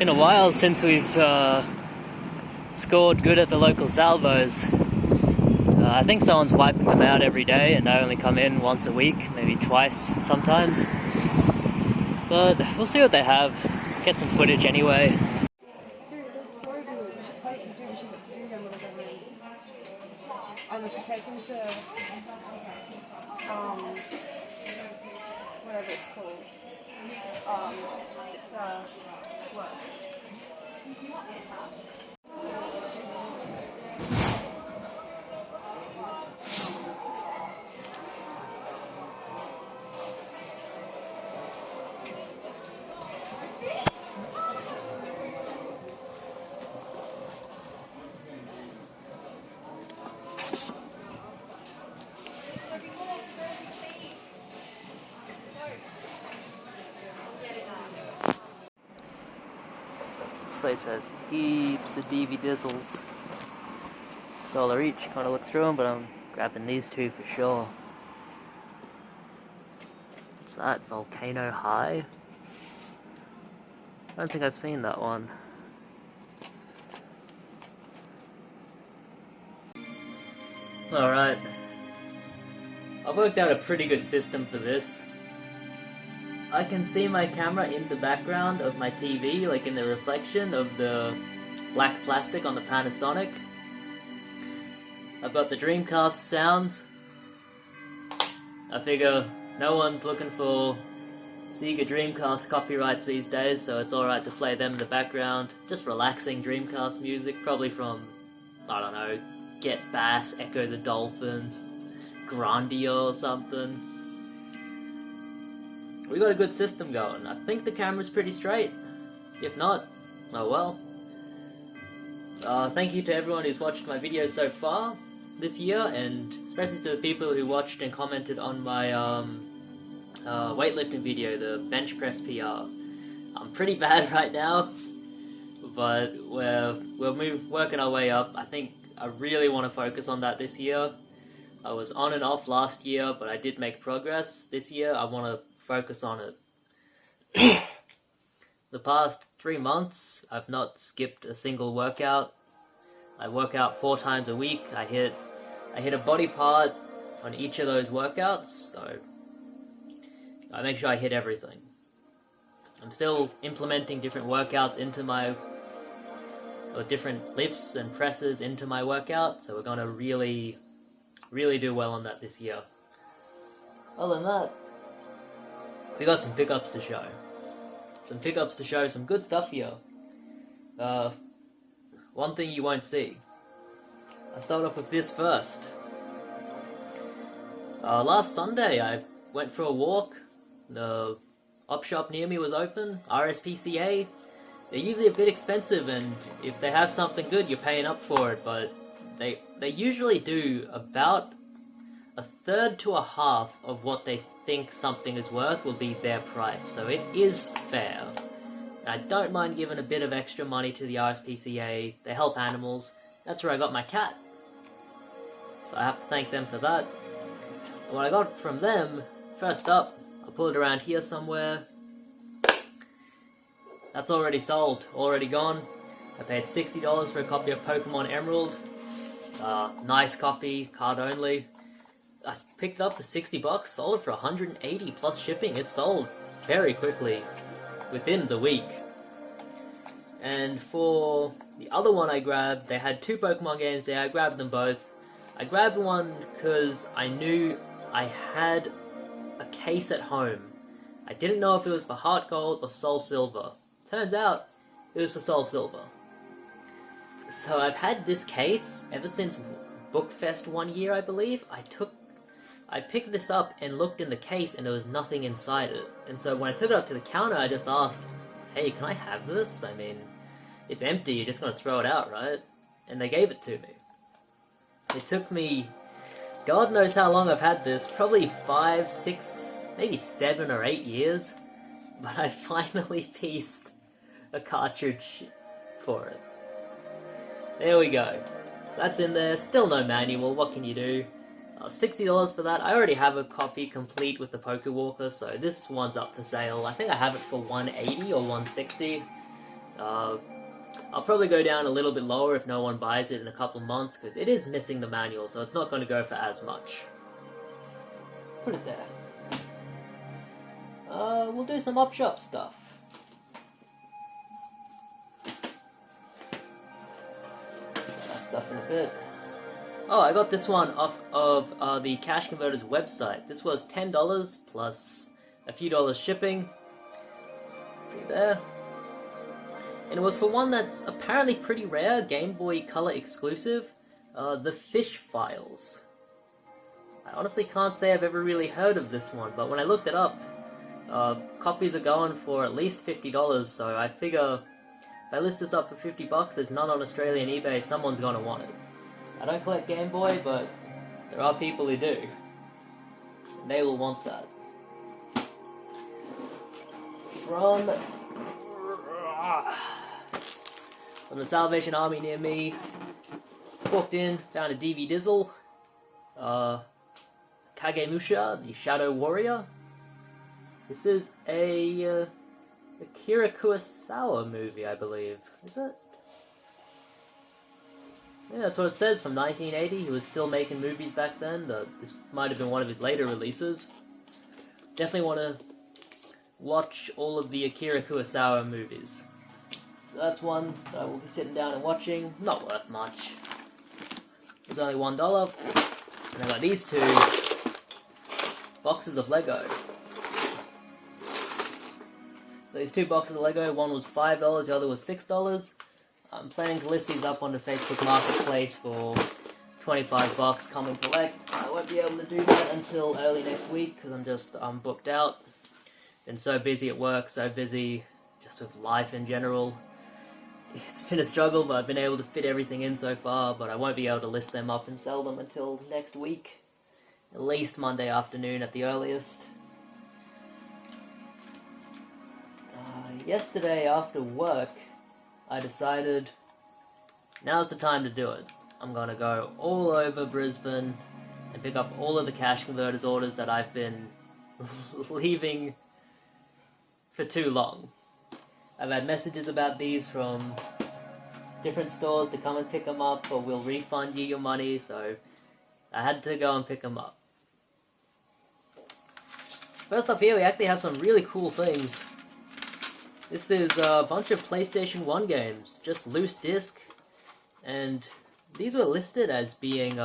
been a while since we've scored good at the local salvos. I think someone's wiping them out every day and I only come in once a week, maybe twice sometimes. But we'll see what they have, get some footage anyway. Whatever it's called. What? This place has heaps of DVDizzles. $1 each, kind of look through them, but I'm grabbing these two for sure. What's that? Volcano High? I don't think I've seen that one. Alright. I've worked out a pretty good system for this. I can see my camera in the background of my TV, like in the reflection of the black plastic on the Panasonic. I've got the Dreamcast sounds. I figure no one's looking for Sega Dreamcast copyrights these days, so it's alright to play them in the background. Just relaxing Dreamcast music, probably from, I don't know, Get Bass, Echo the Dolphin, Grandia or something. We got a good system going. I think the camera's pretty straight. If not, oh well. Thank you to everyone who's watched my videos so far this year, and especially to the people who watched and commented on my weightlifting video, the bench press PR. I'm pretty bad right now, but we're working our way up. I think I really want to focus on that this year. I was on and off last year, but I did make progress. This year I want to focus on it. The past 3 months, I've not skipped a single workout. I work out 4 times a week. I hit a body part on each of those workouts, so I make sure I hit everything. I'm still implementing different workouts into my, or different lifts and presses into my workout, so we're gonna really do well on that this year. Other than that, we got some pickups to show. Some good stuff here. One thing you won't see. I'll start off with this first. Last Sunday I went for a walk. The op shop near me was open, RSPCA. They're usually a bit expensive, and if they have something good you're paying up for it, but they usually do about 1/3 to 1/2 of what they think something is worth will be their price, so it is fair. I don't mind giving a bit of extra money to the RSPCA. They help animals. That's where I got my cat, so I have to thank them for that. And what I got from them, first up, I'll pull it around here somewhere. That's already sold, already gone. I paid $60 for a copy of Pokemon Emerald. Nice copy, card only. I picked it up for $60, sold it for $180 plus shipping. It sold very quickly, within the week. And for the other one I grabbed, they had 2 Pokemon games there. I grabbed them both. I grabbed one because I knew I had a case at home. I didn't know if it was for Heart Gold or Soul Silver. Turns out it was for Soul Silver. So I've had this case ever since Bookfest one year, I believe. I picked this up and looked in the case and there was nothing inside it. And so when I took it up to the counter, I just asked, hey, can I have this? I mean, it's empty, you're just going to throw it out, right? And they gave it to me. It took me, God knows how long I've had this, probably 5, 6, maybe 7 or 8 years. But I finally pieced a cartridge for it. There we go. So that's in there, still no manual, what can you do? $60 for that. I already have a copy complete with the Poké Walker, so this one's up for sale. I think I have it for $180 or $160. I'll probably go down a little bit lower if no one buys it in a couple of months, because it is missing the manual, so it's not going to go for as much. Put it there. We'll do some op shop stuff. That stuff in a bit. Oh, I got this one off of the Cash Converter's website. This was $10 plus a few dollars shipping. See there? And it was for one that's apparently pretty rare, Game Boy Color exclusive, the Fish Files. I honestly can't say I've ever really heard of this one, but when I looked it up, copies are going for at least $50, so I figure if I list this up for $50, there's none on Australian eBay, someone's gonna want it. I don't collect Game Boy, but there are people who do. And they will want that. From the Salvation Army near me, walked in, found a DV Dizzle, Kagemusha, the Shadow Warrior. This is a Akira Kurosawa movie, I believe. Is it? Yeah, that's what it says, from 1980. He was still making movies back then. This might have been one of his later releases. Definitely want to watch all of the Akira Kurosawa movies. So that's one that I will be sitting down and watching. Not worth much. It was only $1. And I got these two boxes of Lego. These two boxes of Lego, one was $5, the other was $6. I'm planning to list these up on the Facebook Marketplace for $25, come and collect. I won't be able to do that until early next week because I'm booked out. Been so busy at work, so busy just with life in general. It's been a struggle, but I've been able to fit everything in so far, but I won't be able to list them up and sell them until next week. At least Monday afternoon at the earliest. Yesterday after work, I decided now's the time to do it. I'm gonna go all over Brisbane and pick up all of the Cash Converters orders that I've been leaving for too long. I've had messages about these from different stores to come and pick them up, or we'll refund you your money, so I had to go and pick them up. First up here, we actually have some really cool things. This is a bunch of PlayStation 1 games, just loose disc, and these were listed as being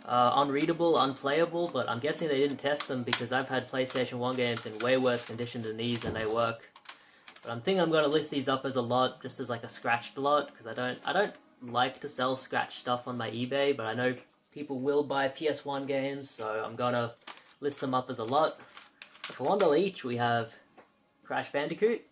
unreadable, unplayable, but I'm guessing they didn't test them because I've had PlayStation 1 games in way worse condition than these and they work. But I'm thinking I'm going to list these up as a lot, just as like a scratched lot, because I don't like to sell scratched stuff on my eBay, but I know people will buy PS1 games, so I'm going to list them up as a lot. For $1 each, we have Crash Bandicoot,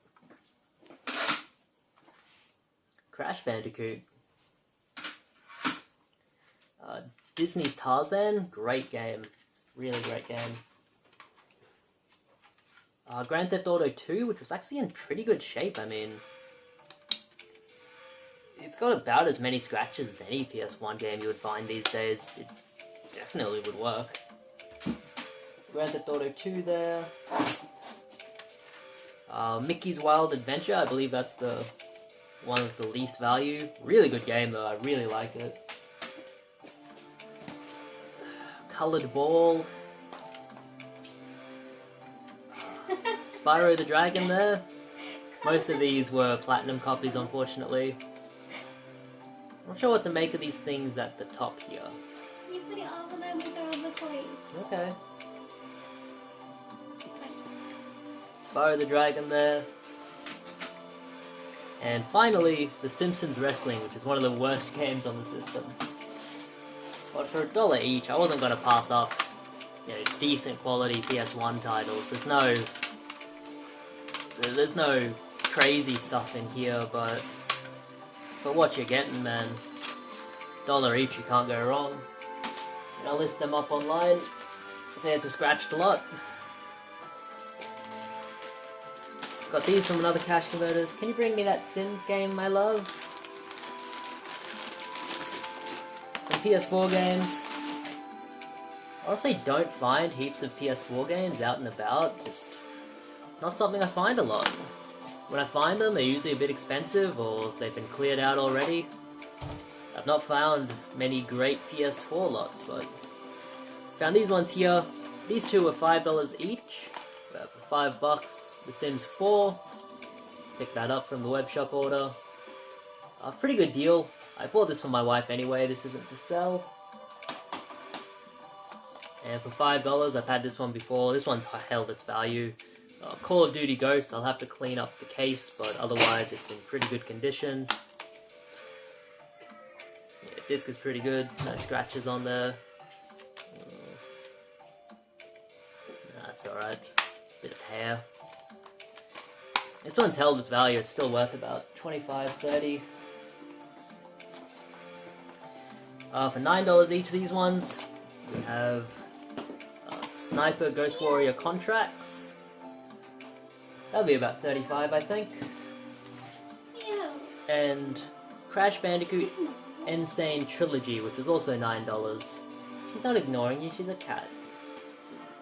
Disney's Tarzan, great game, really great game. Grand Theft Auto 2, which was actually in pretty good shape. I mean, it's got about as many scratches as any PS1 game you would find these days. It definitely would work. Grand Theft Auto 2 there. Mickey's Wild Adventure, I believe that's the one with the least value. Really good game though, I really like it. Colored Ball. Spyro the Dragon there. Most of these were platinum copies, unfortunately. I'm not sure what to make of these things at the top here. You put it over them with the other toys. Okay. Spyro the Dragon there. And finally, The Simpsons Wrestling, which is one of the worst games on the system. But for $1 each, I wasn't going to pass up, decent quality PS1 titles. There's no crazy stuff in here, but for what you're getting, man, $1 each, you can't go wrong. And I'll list them up online. Say it's a scratched lot. Got these from another Cash Converters. Can you bring me that Sims game, my love? Some PS4 games. I honestly don't find heaps of PS4 games out and about. Just not something I find a lot. when I find them, they're usually a bit expensive or they've been cleared out already. I've not found many great PS4 lots, but found these ones here. These two were $5 each. For $5, The Sims 4. Picked that up from the web shop order. A pretty good deal. I bought this for my wife anyway, this isn't to sell. And for $5, I've had this one before. This one's held its value. Call of Duty Ghost, I'll have to clean up the case, but otherwise it's in pretty good condition. Yeah, disc is pretty good, no scratches on there. That's alright. Bit of hair. This one's held its value, it's still worth about $25-30. For $9 each of these ones, we have Sniper Ghost Warrior Contracts. That'll be about $35, I think. Ew. And Crash Bandicoot Insane Trilogy, which was also $9. She's not ignoring you, she's a cat.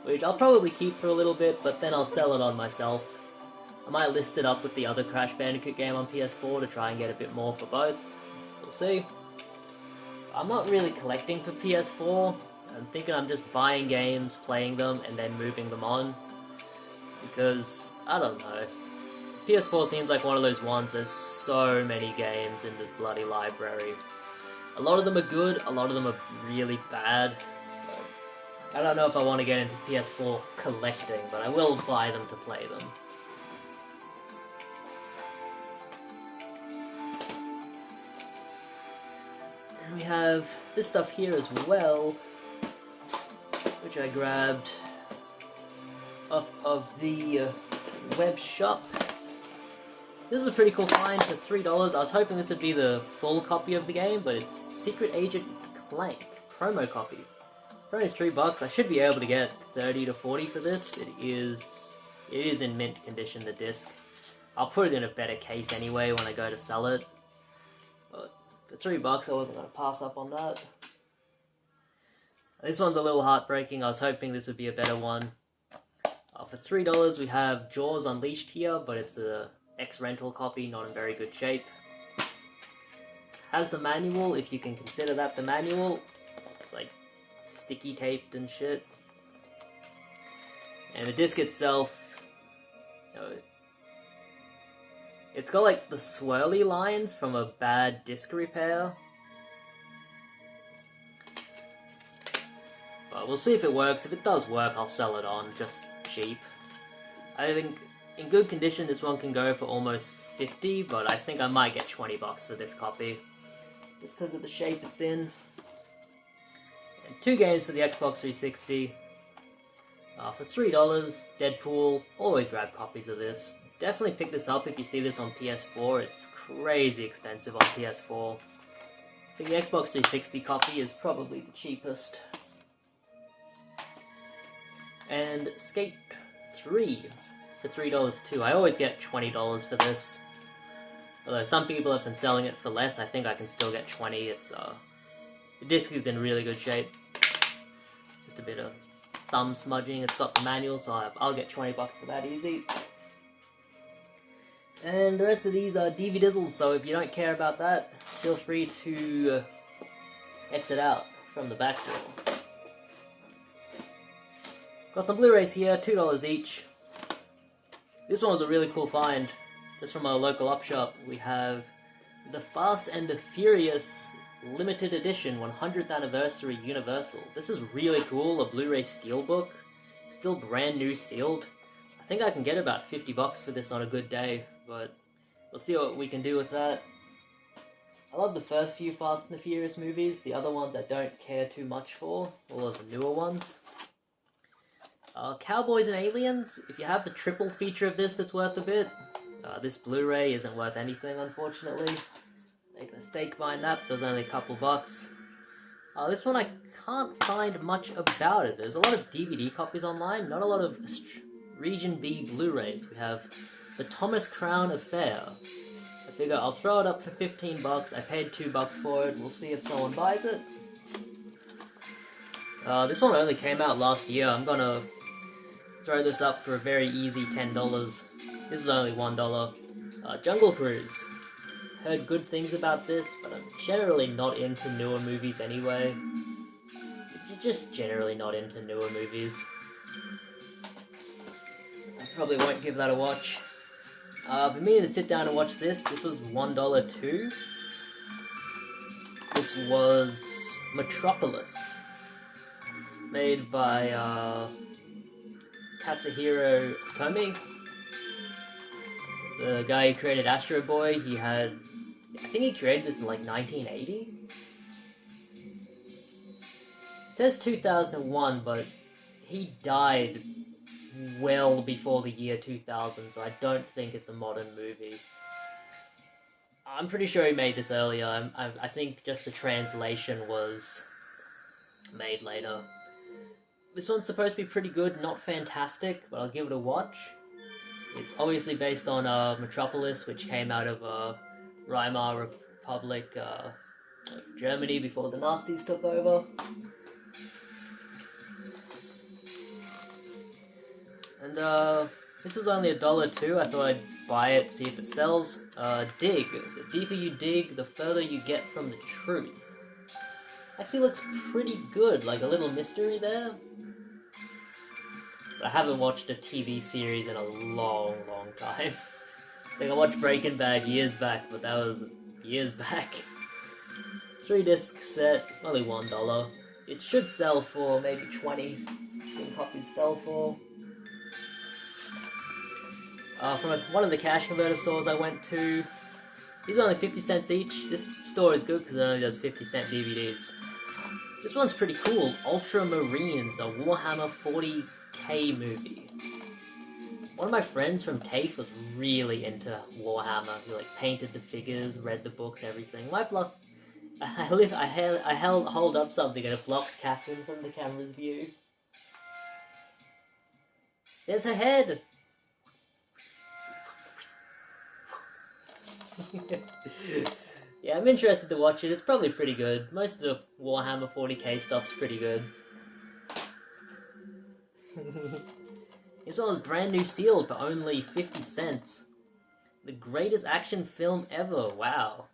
Which I'll probably keep for a little bit, but then I'll sell it on myself. I might list it up with the other Crash Bandicoot game on PS4 to try and get a bit more for both. We'll see. I'm not really collecting for PS4. I'm thinking I'm just buying games, playing them, and then moving them on. Because, I don't know. PS4 seems like one of those ones, there's so many games in the bloody library. A lot of them are good, a lot of them are really bad. So, I don't know if I want to get into PS4 collecting, but I will buy them to play them. And we have this stuff here as well, which I grabbed off of the web shop. This is a pretty cool find for $3. I was hoping this would be the full copy of the game, but it's Secret Agent Clank promo copy. For only $3, I should be able to get 30 to 40 for this. It is in mint condition, the disc. I'll put it in a better case anyway when I go to sell it. But for $3, I wasn't going to pass up on that. This one's a little heartbreaking. I was hoping this would be a better one. For $3, we have Jaws Unleashed here, but it's a ex-rental copy, not in very good shape. Has the manual, if you can consider that the manual. It's like sticky taped and shit. And the disc itself, you know, it's got like the swirly lines from a bad disc repair. But we'll see if it works. If it does work, I'll sell it on, just cheap. I think in good condition this one can go for almost $50, but I think I might get $20 for this copy. Just because of the shape it's in. And 2 games for the Xbox 360. For $3, Deadpool. Always grab copies of this. Definitely pick this up if you see this on PS4. It's crazy expensive on PS4. I think the Xbox 360 copy is probably the cheapest. And Skate 3 for $3 too. I always get $20 for this. Although some people have been selling it for less, I think I can still get 20. It's the disc is in really good shape. Just a bit of thumb smudging. It's got the manual, so I'll get $20 for that easy. And the rest of these are DVDizzles, so if you don't care about that, feel free to exit out from the back door. Got some Blu-rays here, $2 each. This one was a really cool find. Just from our local up shop. We have The Fast and the Furious Limited Edition 100th Anniversary Universal. This is really cool, a Blu-ray steelbook. Still brand new sealed. I think I can get about $50 for this on a good day, but we'll see what we can do with that. I love the first few Fast and the Furious movies. The other ones I don't care too much for. All of the newer ones. Cowboys and Aliens, if you have the triple feature of this, it's worth a bit. This Blu-ray isn't worth anything, unfortunately. Make a mistake buying that, but it was only a couple bucks. This one I can't find much about it. There's a lot of DVD copies online, not a lot of Region B Blu-rays. We have The Thomas Crown Affair. I figure I'll throw it up for $15. I paid $2 for it. We'll see if someone buys it. This one only came out last year. I'm gonna throw this up for a very easy $10. This is only $1. Jungle Cruise. Heard good things about this, but I'm generally not into newer movies anyway. Just generally not into newer movies. I probably won't give that a watch. I've been meaning to sit down and watch this. This was $1 too. This was Metropolis, made by Katsuhiro Otomi, the guy who created Astro Boy. I think he created this in like 1980. It says 2001, but he died well before the year 2000, so I don't think it's a modern movie. I'm pretty sure he made this earlier. I think just the translation was made later. This one's supposed to be pretty good, not fantastic, but I'll give it a watch. It's obviously based on Metropolis, which came out of Weimar Republic of Germany before the Nazis took over. And this was only $1 too. I thought I'd buy it, see if it sells. Dig. The deeper you dig, the further you get from the truth. Actually looks pretty good, like a little mystery there. But I haven't watched a TV series in a long, long time. I think I watched Breaking Bad years back, but that was years back. 3-disc set, only $1. It should sell for maybe 20. Some copies sell for. From one of the cash converter stores I went to. These are only 50 cents each. This store is good because it only does 50-cent DVDs. This one's pretty cool. Ultramarines, a Warhammer 40k movie. One of my friends from TAFE was really into Warhammer. He like painted the figures, read the books, everything. My block, I hold up something and it blocks Catherine from the camera's view. There's her head. Yeah, I'm interested to watch it. It's probably pretty good. Most of the Warhammer 40k stuff's pretty good. This one was brand new sealed for only 50 cents. The greatest action film ever. Wow.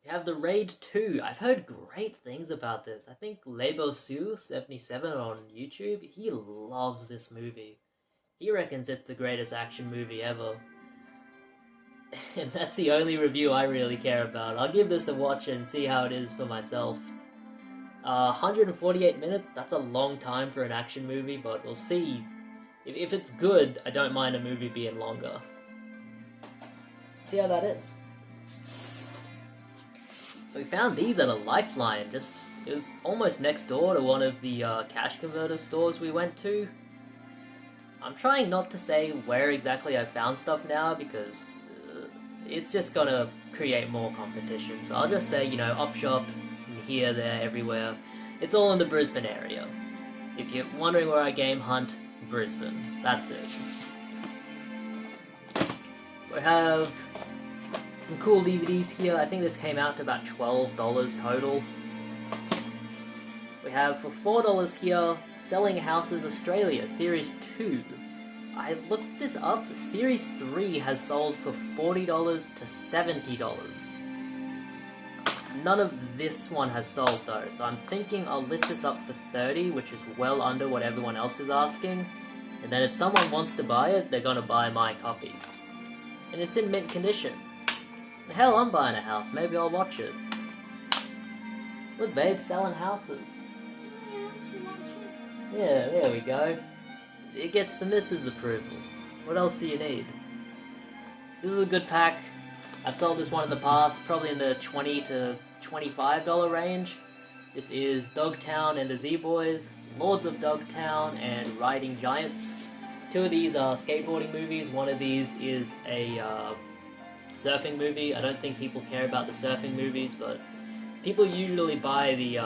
We have The Raid 2. I've heard great things about this. I think Lebosu77 on YouTube, he loves this movie. He reckons it's the greatest action movie ever. And that's the only review I really care about. I'll give this a watch and see how it is for myself. 148 minutes, that's a long time for an action movie, but we'll see. If it's good, I don't mind a movie being longer. See how that is. We found these at a Lifeline. It was almost next door to one of the cash converter stores we went to. I'm trying not to say where exactly I found stuff now because it's just gonna create more competition. So I'll just say, you know, up shop, here, there, everywhere. It's all in the Brisbane area. If you're wondering where I game hunt, Brisbane. That's it. We have some cool DVDs here. I think this came out to about $12 total. We have for $4 here, Selling Houses Australia, Series 2. I looked this up, Series 3 has sold for $40 to $70. None of this one has sold though, so I'm thinking I'll list this up for $30, which is well under what everyone else is asking. And then if someone wants to buy it, they're gonna buy my copy. And it's in mint condition. Hell, I'm buying a house, maybe I'll watch it. Look babe, selling houses. Yeah, there we go. It gets the missus' approval. What else do you need? This is a good pack. I've sold this one in the past, probably in the $20 to $25 range. This is Dogtown and the Z-Boys, Lords of Dogtown and Riding Giants. Two of these are skateboarding movies. One of these is a surfing movie. I don't think people care about the surfing movies, but people usually buy the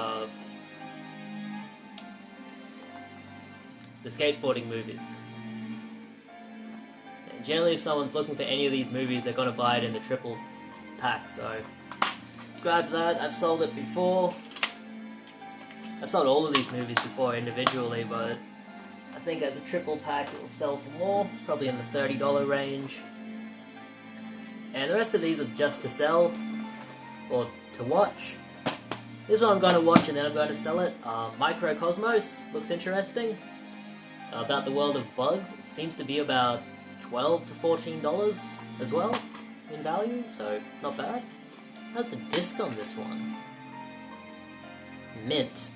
skateboarding movies. And generally, if someone's looking for any of these movies, they're gonna buy it in the triple pack, so grab that. I've sold it before. I've sold all of these movies before individually, but I think as a triple pack it'll sell for more, probably in the $30 range. And the rest of these are just to sell, or to watch. This one I'm going to watch and then I'm going to sell it. Microcosmos, looks interesting. About the world of bugs, it seems to be about $12 to $14 as well in value, so not bad. How's the disc on this one? Mint.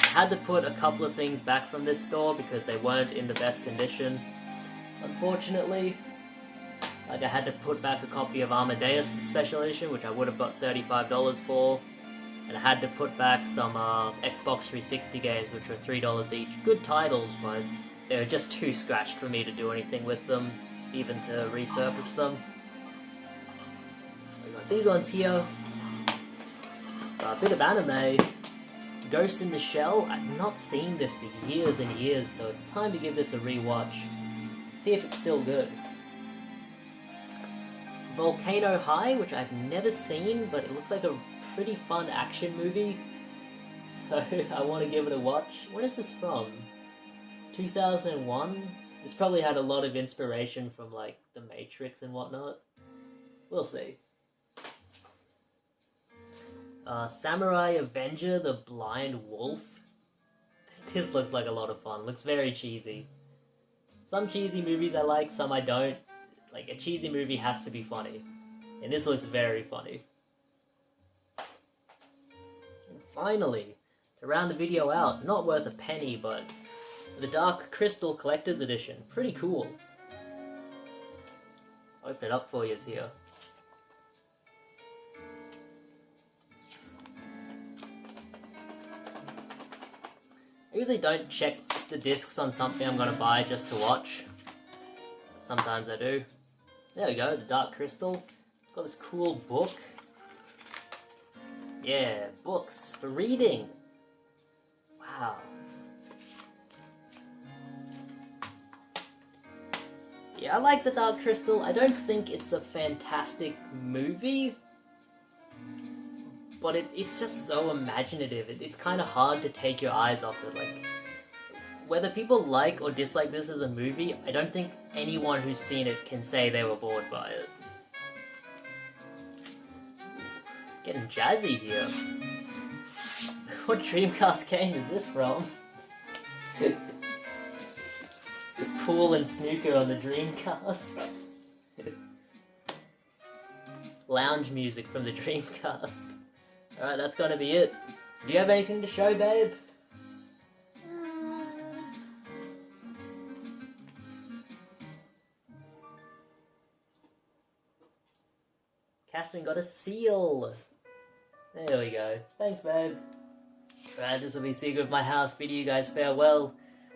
I had to put a couple of things back from this store because they weren't in the best condition, unfortunately. Like I had to put back a copy of Amadeus Special Edition, which I would have got $35 for. And I had to put back some Xbox 360 games, which were $3 each. Good titles, but they were just too scratched for me to do anything with them, even to resurface them. We got these ones here. A bit of anime. Ghost in the Shell. I've not seen this for years and years, so it's time to give this a rewatch. See if it's still good. Volcano High, which I've never seen, but it looks like a pretty fun action movie, so I want to give it a watch. When is this from? 2001? This probably had a lot of inspiration from like The Matrix and whatnot. We'll see. Samurai Avenger, The Blind Wolf. This looks like a lot of fun. Looks very cheesy. Some cheesy movies I like, some I don't. Like, a cheesy movie has to be funny. And this looks very funny. And finally, to round the video out, not worth a penny, but the Dark Crystal Collector's Edition. Pretty cool. Open it up for you here. I usually don't check the discs on something I'm going to buy just to watch. Sometimes I do. There we go, the Dark Crystal. It's got this cool book. Yeah, books for reading. Wow. Yeah, I like the Dark Crystal. I don't think it's a fantastic movie, but it's just so imaginative. It's kind of hard to take your eyes off it. Like, whether people like or dislike this as a movie, I don't think anyone who's seen it can say they were bored by it. Getting jazzy here. What Dreamcast game is this from? Pool and snooker on the Dreamcast. Lounge music from the Dreamcast. Alright, that's gonna be it. Do you have anything to show, babe? Catherine got a seal. There we go. Thanks, babe. Alright, this will be Secret of My House. Bid you guys farewell.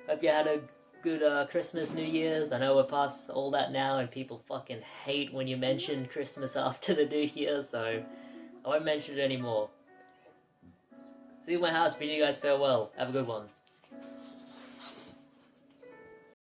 Hope you had a good Christmas, New Year's. I know we're past all that now, and people fucking hate when you mention Christmas after the New Year, so I won't mention it anymore. See you at my house. Bid you guys farewell. Have a good one.